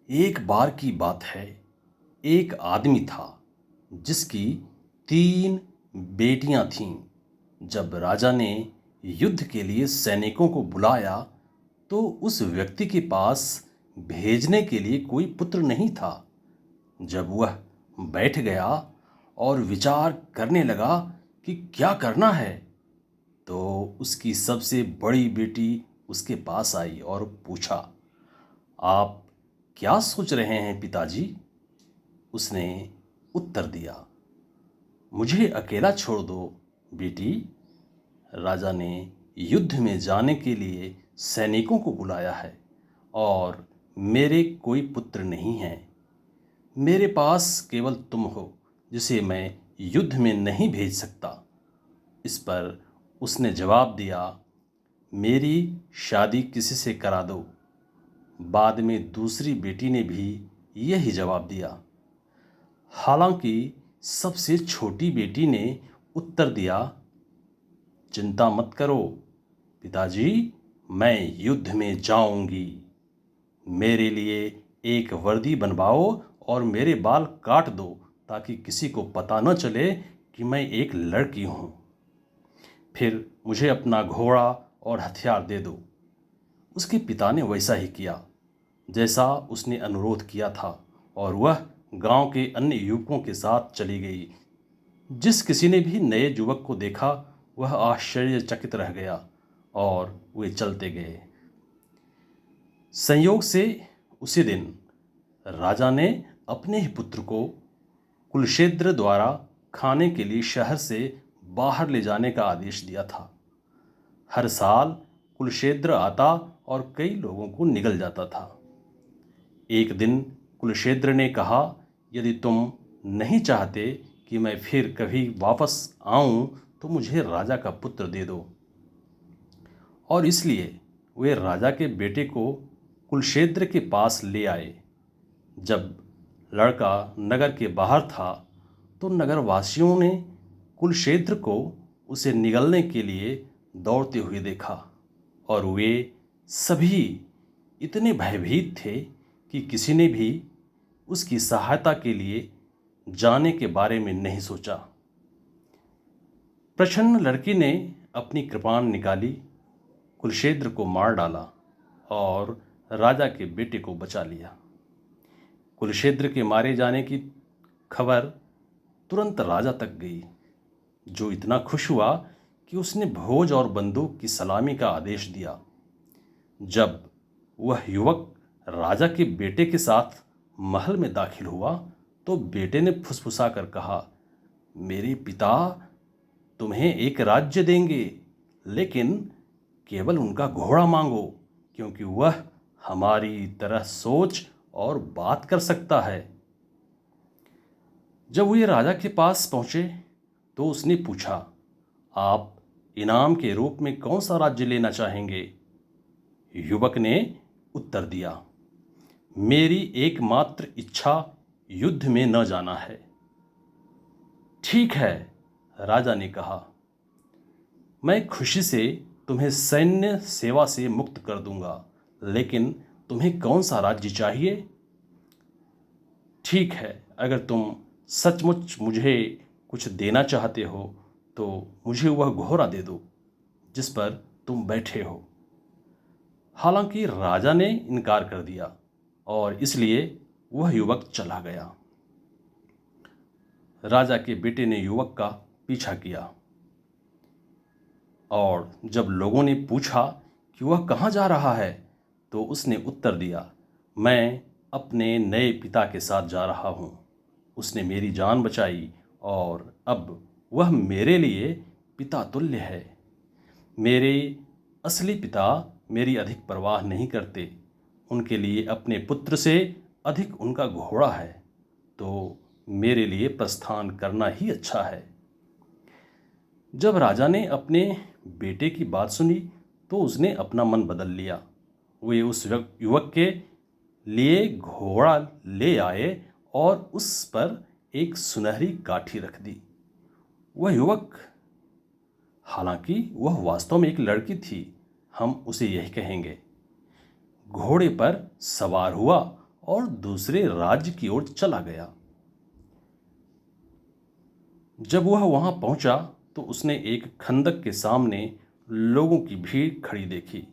एक बार की बात है। एक आदमी था जिसकी 3 बेटियां थीं। जब राजा ने युद्ध के लिए सैनिकों को बुलाया तो उस व्यक्ति के पास भेजने के लिए कोई पुत्र नहीं था। जब वह बैठ गया और विचार करने लगा कि क्या करना है, तो उसकी सबसे बड़ी बेटी उसके पास आई और पूछा, आप क्या सोच रहे हैं पिताजी? उसने उत्तर दिया, मुझे अकेला छोड़ दो बेटी। राजा ने युद्ध में जाने के लिए सैनिकों को बुलाया है और मेरे कोई पुत्र नहीं है। मेरे पास केवल तुम हो जिसे मैं युद्ध में नहीं भेज सकता। इस पर उसने जवाब दिया, मेरी शादी किसी से करा दो। बाद में दूसरी बेटी ने भी यही जवाब दिया। हालांकि सबसे छोटी बेटी ने उत्तर दिया, चिंता मत करो पिताजी, मैं युद्ध में जाऊंगी। मेरे लिए एक वर्दी बनवाओ और मेरे बाल काट दो ताकि किसी को पता न चले कि मैं एक लड़की हूँ। फिर मुझे अपना घोड़ा और हथियार दे दो। उसके पिता ने वैसा ही किया जैसा उसने अनुरोध किया था और वह गांव के अन्य युवकों के साथ चली गई। जिस किसी ने भी नए युवक को देखा वह आश्चर्यचकित रह गया और वे चलते गए। संयोग से उसी दिन राजा ने अपने ही पुत्र को कुलशेद्र द्वारा खाने के लिए शहर से बाहर ले जाने का आदेश दिया था। हर साल कुलशेद्र आता और कई लोगों को निगल जाता था। एक दिन कुलशेद्र ने कहा, यदि तुम नहीं चाहते कि मैं फिर कभी वापस आऊं तो मुझे राजा का पुत्र दे दो। और इसलिए वे राजा के बेटे को कुलशेद्र के पास ले आए। जब लड़का नगर के बाहर था तो नगरवासियों ने कुलशेद्र को उसे निगलने के लिए दौड़ते हुए देखा और वे सभी इतने भयभीत थे कि किसी ने भी उसकी सहायता के लिए जाने के बारे में नहीं सोचा। प्रसन्न लड़की ने अपनी कृपाण निकाली, कुलशेद्र को मार डाला और राजा के बेटे को बचा लिया। कुलशेद्र के मारे जाने की खबर तुरंत राजा तक गई, जो इतना खुश हुआ कि उसने भोज और बंदूक की सलामी का आदेश दिया। जब वह युवक राजा के बेटे के साथ महल में दाखिल हुआ तो बेटे ने फुसफुसा कर कहा, मेरे पिता तुम्हें एक राज्य देंगे, लेकिन केवल उनका घोड़ा मांगो, क्योंकि वह हमारी तरह सोच और बात कर सकता है। जब वे राजा के पास पहुंचे तो उसने पूछा, आप इनाम के रूप में कौन सा राज्य लेना चाहेंगे? युवक ने उत्तर दिया, मेरी एकमात्र इच्छा युद्ध में न जाना है। ठीक है, राजा ने कहा, मैं खुशी से तुम्हें सैन्य सेवा से मुक्त कर दूंगा, लेकिन तुम्हें कौन सा राज्य चाहिए? ठीक है, अगर तुम सचमुच मुझे कुछ देना चाहते हो तो मुझे वह घोड़ा दे दो जिस पर तुम बैठे हो। हालांकि राजा ने इनकार कर दिया और इसलिए वह युवक चला गया। राजा के बेटे ने युवक का पीछा किया और जब लोगों ने पूछा कि वह कहाँ जा रहा है तो उसने उत्तर दिया, मैं अपने नए पिता के साथ जा रहा हूँ। उसने मेरी जान बचाई और अब वह मेरे लिए पिता तुल्य है। मेरे असली पिता मेरी अधिक परवाह नहीं करते, उनके लिए अपने पुत्र से अधिक उनका घोड़ा है, तो मेरे लिए प्रस्थान करना ही अच्छा है। जब राजा ने अपने बेटे की बात सुनी तो उसने अपना मन बदल लिया। वे उस युवक के लिए घोड़ा ले आए और उस पर एक सुनहरी काठी रख दी। वह युवक, हालांकि वह वास्तव में एक लड़की थी, हम उसे यही कहेंगे, घोड़े पर सवार हुआ और दूसरे राज्य की ओर चला गया। जब वह वहां पहुंचा तो उसने एक खंदक के सामने लोगों की भीड़ खड़ी देखी।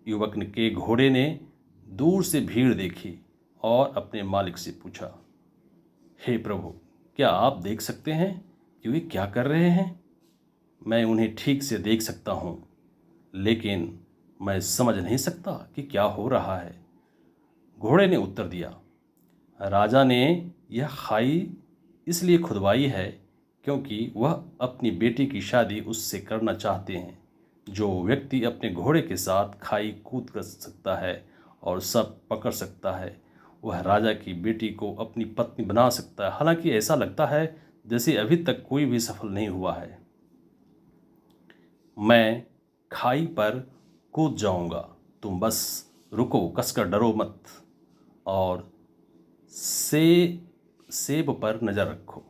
युवक के घोड़े ने दूर से भीड़ देखी और अपने मालिक से पूछा, हे प्रभु, क्या आप देख सकते हैं कि वे क्या कर रहे हैं? मैं उन्हें ठीक से देख सकता हूँ, लेकिन मैं समझ नहीं सकता कि क्या हो रहा है। घोड़े ने उत्तर दिया, राजा ने यह खाई इसलिए खुदवाई है क्योंकि वह अपनी बेटी की शादी उससे करना चाहते हैं। जो व्यक्ति अपने घोड़े के साथ खाई कूद कर सकता है और सब पकड़ सकता है, वह राजा की बेटी को अपनी पत्नी बना सकता है। हालांकि ऐसा लगता है जैसे अभी तक कोई भी सफल नहीं हुआ है। मैं खाई पर कूद जाऊंगा, तुम बस रुको, कसकर डरो मत और सेब पर नजर रखो।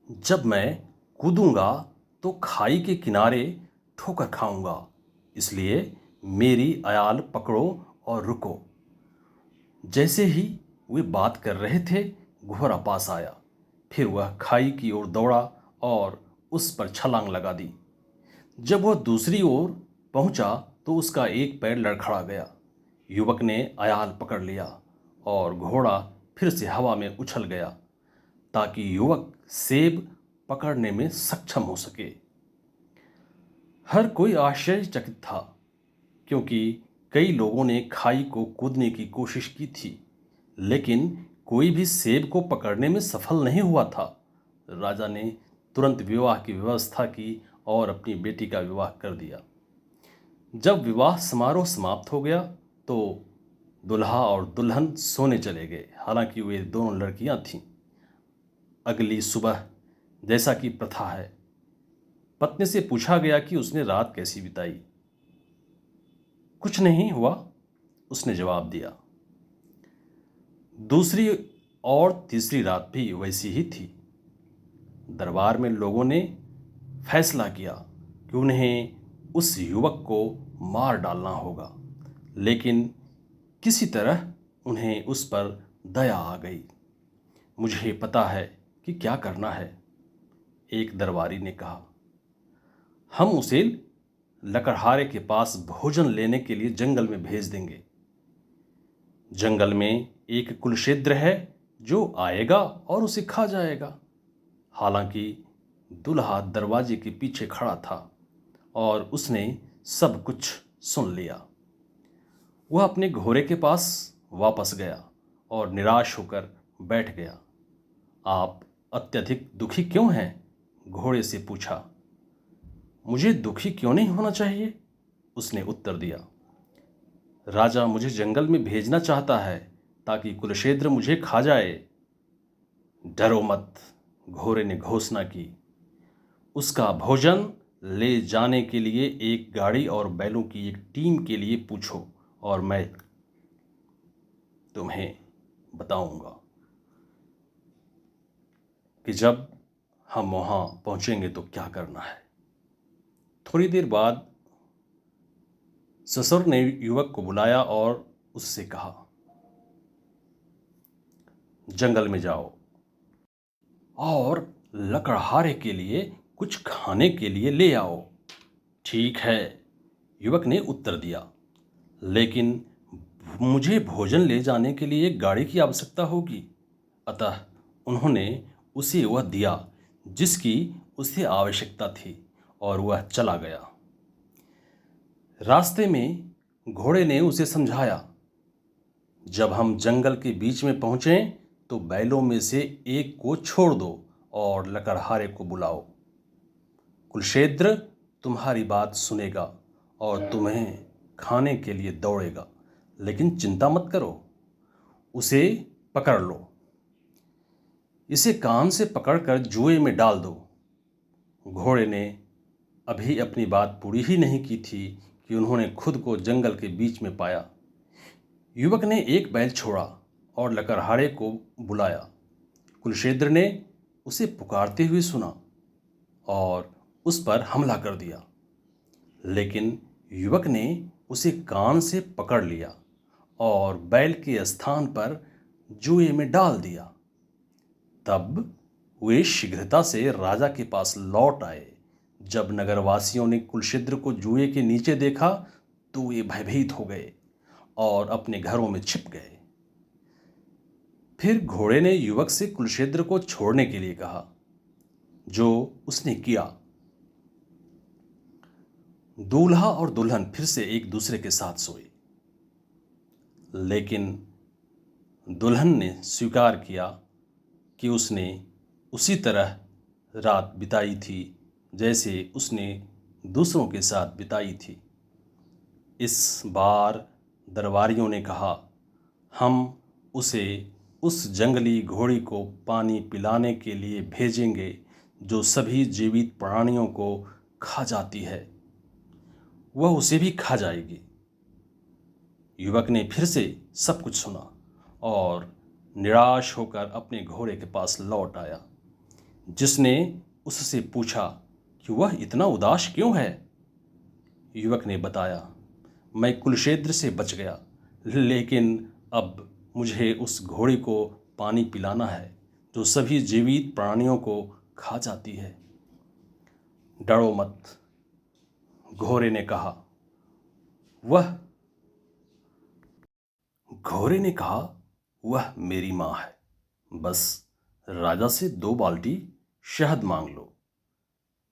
जब मैं कूदूंगा तो खाई के किनारे ठोकर खाऊंगा, इसलिए मेरी आयाल पकड़ो और रुको। जैसे ही वे बात कर रहे थे, घोड़ा पास आया। फिर वह खाई की ओर दौड़ा और उस पर छलांग लगा दी। जब वह दूसरी ओर पहुंचा तो उसका एक पैर लड़खड़ा गया। युवक ने आयाल पकड़ लिया और घोड़ा फिर से हवा में उछल गया ताकि युवक सेब पकड़ने में सक्षम हो सके। हर कोई आश्चर्यचकित था क्योंकि कई लोगों ने खाई को कूदने की कोशिश की थी, लेकिन कोई भी सेब को पकड़ने में सफल नहीं हुआ था। राजा ने तुरंत विवाह की व्यवस्था की और अपनी बेटी का विवाह कर दिया। जब विवाह समारोह समाप्त हो गया तो दुल्हा और दुल्हन सोने चले गए। हालांकि वे दोनों लड़कियां थीं। अगली सुबह, जैसा कि प्रथा है, पत्नी से पूछा गया कि उसने रात कैसी बिताई। कुछ नहीं हुआ, उसने जवाब दिया। दूसरी और तीसरी रात भी वैसी ही थी। दरबार में लोगों ने फैसला किया कि उन्हें उस युवक को मार डालना होगा, लेकिन किसी तरह उन्हें उस पर दया आ गई। मुझे पता है कि क्या करना है, एक दरबारी ने कहा। हम उसे लकड़हारे के पास भोजन लेने के लिए जंगल में भेज देंगे। जंगल में एक कुलक्षेत्र है जो आएगा और उसे खा जाएगा। हालांकि दूल्हा दरवाजे के पीछे खड़ा था और उसने सब कुछ सुन लिया। वह अपने घोड़े के पास वापस गया और निराश होकर बैठ गया। आप अत्यधिक दुखी क्यों हैं? घोड़े से पूछा। मुझे दुखी क्यों नहीं होना चाहिए? उसने उत्तर दिया। राजा मुझे जंगल में भेजना चाहता है ताकि कुलक्षेत्र मुझे खा जाए। डरो मत, घोड़े ने घोषणा की। उसका भोजन ले जाने के लिए एक गाड़ी और बैलों की एक टीम के लिए पूछो और मैं तुम्हें बताऊंगा कि जब हम वहां पहुंचेंगे तो क्या करना है। थोड़ी देर बाद ससुर ने युवक को बुलाया और उससे कहा, जंगल में जाओ और लकड़हारे के लिए कुछ खाने के लिए ले आओ। ठीक है, युवक ने उत्तर दिया, लेकिन मुझे भोजन ले जाने के लिए एक गाड़ी की आवश्यकता होगी। अतः उन्होंने उसे वह दिया जिसकी उसे आवश्यकता थी और वह चला गया। रास्ते में घोड़े ने उसे समझाया, जब हम जंगल के बीच में पहुंचें तो बैलों में से एक को छोड़ दो और लकड़हारे को बुलाओ। कुलक्षेत्र तुम्हारी बात सुनेगा और तुम्हें खाने के लिए दौड़ेगा, लेकिन चिंता मत करो, उसे पकड़ लो। इसे कान से पकड़कर जुए में डाल दो। घोड़े ने अभी अपनी बात पूरी ही नहीं की थी कि उन्होंने खुद को जंगल के बीच में पाया। युवक ने एक बैल छोड़ा और लकड़हारे को बुलाया। कुलक्षेत्र ने उसे पुकारते हुए सुना और उस पर हमला कर दिया। लेकिन युवक ने उसे कान से पकड़ लिया और बैल के स्थान पर जुए में डाल दिया। तब वे शीघ्रता से राजा के पास लौट आए। जब नगरवासियों ने कुलशेद्र को जुए के नीचे देखा तो वे भयभीत हो गए और अपने घरों में छिप गए। फिर घोड़े ने युवक से कुलशेद्र को छोड़ने के लिए कहा, जो उसने किया। दूल्हा और दुल्हन फिर से एक दूसरे के साथ सोए, लेकिन दुल्हन ने स्वीकार किया कि उसने उसी तरह रात बिताई थी जैसे उसने दूसरों के साथ बिताई थी। इस बार दरबारियों ने कहा, हम उसे उस जंगली घोड़ी को पानी पिलाने के लिए भेजेंगे जो सभी जीवित प्राणियों को खा जाती है। वह उसे भी खा जाएगी। युवक ने फिर से सब कुछ सुना और निराश होकर अपने घोड़े के पास लौट आया, जिसने उससे पूछा कि वह इतना उदास क्यों है। युवक ने बताया, मैं कुलशेद्र से बच गया, लेकिन अब मुझे उस घोड़ी को पानी पिलाना है जो सभी जीवित प्राणियों को खा जाती है। डरो मत, घोड़े ने कहा। वह मेरी माँ है। बस राजा से 2 बाल्टी शहद मांग लो।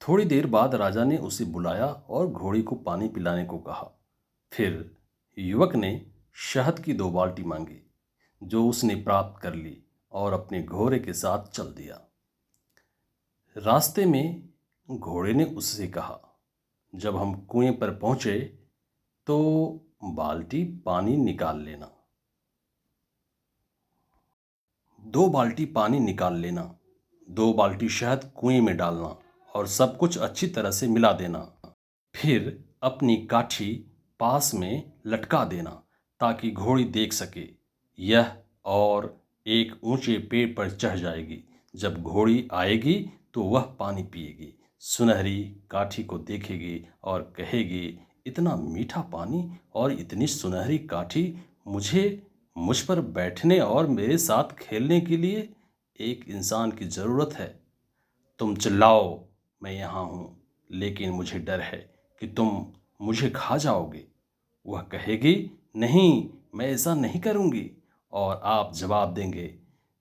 थोड़ी देर बाद राजा ने उसे बुलाया और घोड़ी को पानी पिलाने को कहा। फिर युवक ने शहद की 2 बाल्टी मांगी, जो उसने प्राप्त कर ली और अपने घोड़े के साथ चल दिया। रास्ते में घोड़े ने उससे कहा, जब हम कुएं पर पहुंचे तो बाल्टी पानी निकाल लेना। 2 बाल्टी पानी निकाल लेना, 2 बाल्टी शहद कुएं में डालना और सब कुछ अच्छी तरह से मिला देना। फिर अपनी काठी पास में लटका देना ताकि घोड़ी देख सके यह, और एक ऊंचे पेड़ पर चढ़ जाएगी। जब घोड़ी आएगी तो वह पानी पिएगी, सुनहरी काठी को देखेगी और कहेगी, इतना मीठा पानी और इतनी सुनहरी काठी, मुझ पर बैठने और मेरे साथ खेलने के लिए एक इंसान की ज़रूरत है। तुम चिल्लाओ, मैं यहाँ हूँ, लेकिन मुझे डर है कि तुम मुझे खा जाओगे। वह कहेगी, नहीं, मैं ऐसा नहीं करूँगी। और आप जवाब देंगे,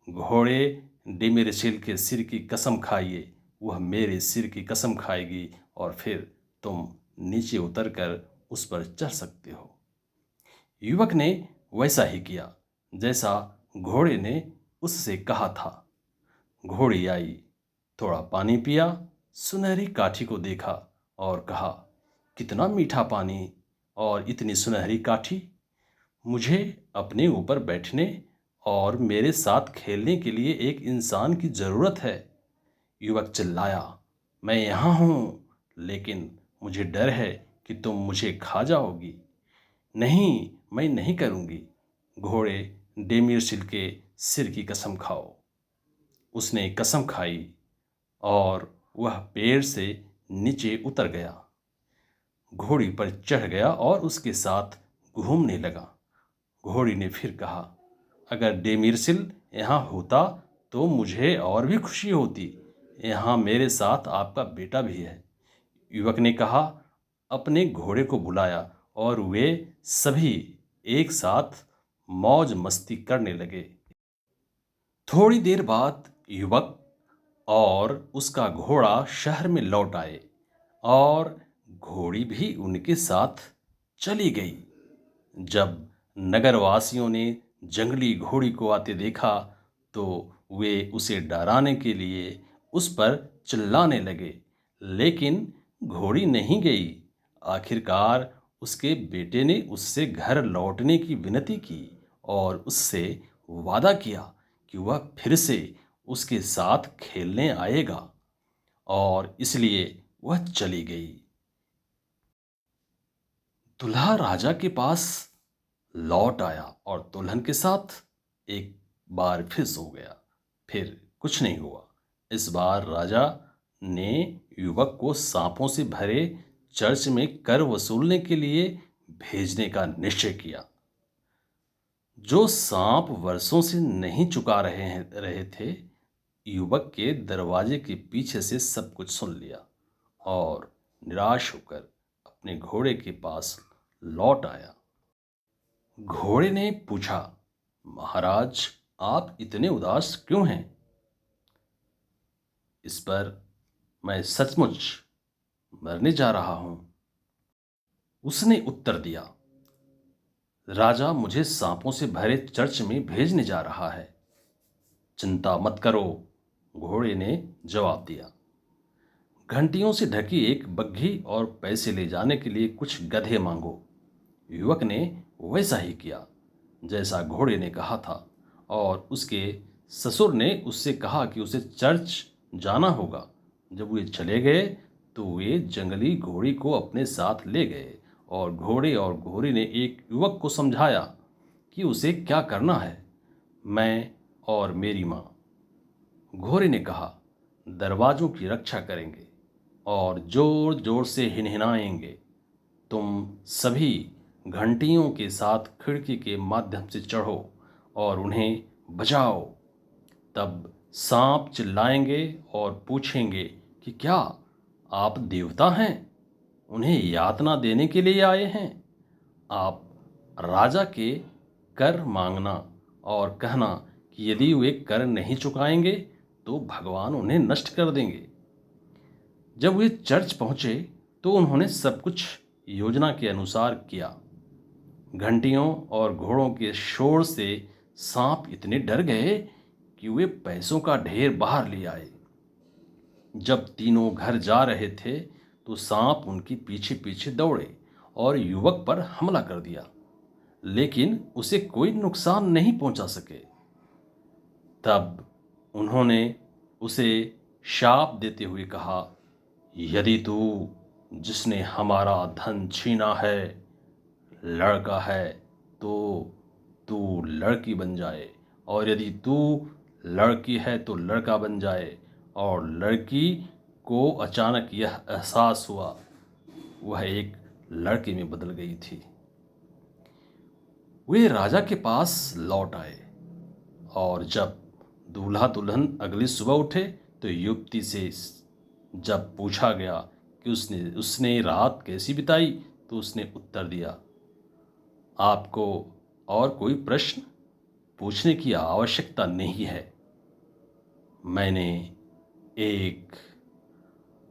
घोड़े डिमेरशिल के सिर की कसम खाइए। वह मेरे सिर की कसम खाएगी और फिर तुम नीचे उतरकर उस पर चढ़ सकते हो। युवक ने वैसा ही किया जैसा घोड़े ने उससे कहा था। घोड़ी आई, थोड़ा पानी पिया, सुनहरी काठी को देखा और कहा, कितना मीठा पानी और इतनी सुनहरी काठी, मुझे अपने ऊपर बैठने और मेरे साथ खेलने के लिए एक इंसान की ज़रूरत है। युवक चिल्लाया, मैं यहाँ हूँ, लेकिन मुझे डर है कि तुम मुझे खा जाओगी। नहीं, मैं नहीं करूँगी। घोड़े डेमिरशिल के सिर की कसम खाओ। उसने कसम खाई और वह पेड़ से नीचे उतर गया, घोड़ी पर चढ़ गया और उसके साथ घूमने लगा। घोड़ी ने फिर कहा, अगर डेमिरशिल यहाँ होता तो मुझे और भी खुशी होती। यहाँ मेरे साथ आपका बेटा भी है। युवक ने कहा, अपने घोड़े को बुलाया और वे सभी एक साथ मौज मस्ती करने लगे। थोड़ी देर बाद युवक और उसका घोड़ा शहर में लौट आए और घोड़ी भी उनके साथ चली गई। जब नगरवासियों ने जंगली घोड़ी को आते देखा तो वे उसे डराने के लिए उस पर चिल्लाने लगे, लेकिन घोड़ी नहीं गई। आखिरकार उसके बेटे ने उससे घर लौटने की विनती की और उससे वादा किया कि वह फिर से उसके साथ खेलने आएगा, और इसलिए वह चली गई। दूल्हा राजा के पास लौट आया और दुल्हन के साथ एक बार फिर सो गया। फिर कुछ नहीं हुआ। इस बार राजा ने युवक को सांपों से भरे चर्च में कर वसूलने के लिए भेजने का निश्चय किया। जो सांप वर्षों से नहीं चुका रहे थे, युवक के दरवाजे के पीछे से सब कुछ सुन लिया और निराश होकर अपने घोड़े के पास लौट आया। घोड़े ने पूछा, महाराज, आप इतने उदास क्यों हैं? इस पर मैं सचमुच मरने जा रहा हूं। उसने उत्तर दिया, राजा मुझे सांपों से भरे चर्च में भेजने जा रहा है। चिंता मत करो, घोड़े ने जवाब दिया। घंटियों से ढकी एक बग्घी और पैसे ले जाने के लिए कुछ गधे मांगो। युवक ने वैसा ही किया जैसा घोड़े ने कहा था, और उसके ससुर ने उससे कहा कि उसे चर्च जाना होगा। जब वे चले गए तो वे जंगली घोड़ी को अपने साथ ले गए, और घोड़े और घोड़ी ने एक युवक को समझाया कि उसे क्या करना है। मैं और मेरी माँ, घोड़े ने कहा, दरवाजों की रक्षा करेंगे और जोर जोर से हिनहिनाएंगे। तुम सभी घंटियों के साथ खिड़की के माध्यम से चढ़ो और उन्हें बजाओ। तब सांप चिल्लाएंगे और पूछेंगे कि क्या आप देवता हैं, उन्हें यातना देने के लिए आए हैं? आप राजा के कर मांगना और कहना कि यदि वे कर नहीं चुकाएंगे तो भगवान उन्हें नष्ट कर देंगे। जब वे चर्च पहुंचे तो उन्होंने सब कुछ योजना के अनुसार किया। घंटियों और घोड़ों के शोर से सांप इतने डर गए कि वे पैसों का ढेर बाहर ले आए। जब तीनों घर जा रहे थे तो सांप उनके पीछे पीछे दौड़े और युवक पर हमला कर दिया, लेकिन उसे कोई नुकसान नहीं पहुंचा सके। तब उन्होंने उसे शाप देते हुए कहा, यदि तू, जिसने हमारा धन छीना है, लड़का है तो तू लड़की बन जाए, और यदि तू लड़की है तो लड़का बन जाए। और लड़की को अचानक यह एहसास हुआ, वह एक लड़के में बदल गई थी। वे राजा के पास लौट आए, और जब दूल्हा दुल्हन अगली सुबह उठे तो युवती से जब पूछा गया कि उसने रात कैसी बिताई, तो उसने उत्तर दिया, आपको और कोई प्रश्न पूछने की आवश्यकता नहीं है। मैंने एक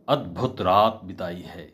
अद्भुत रात बिताई है।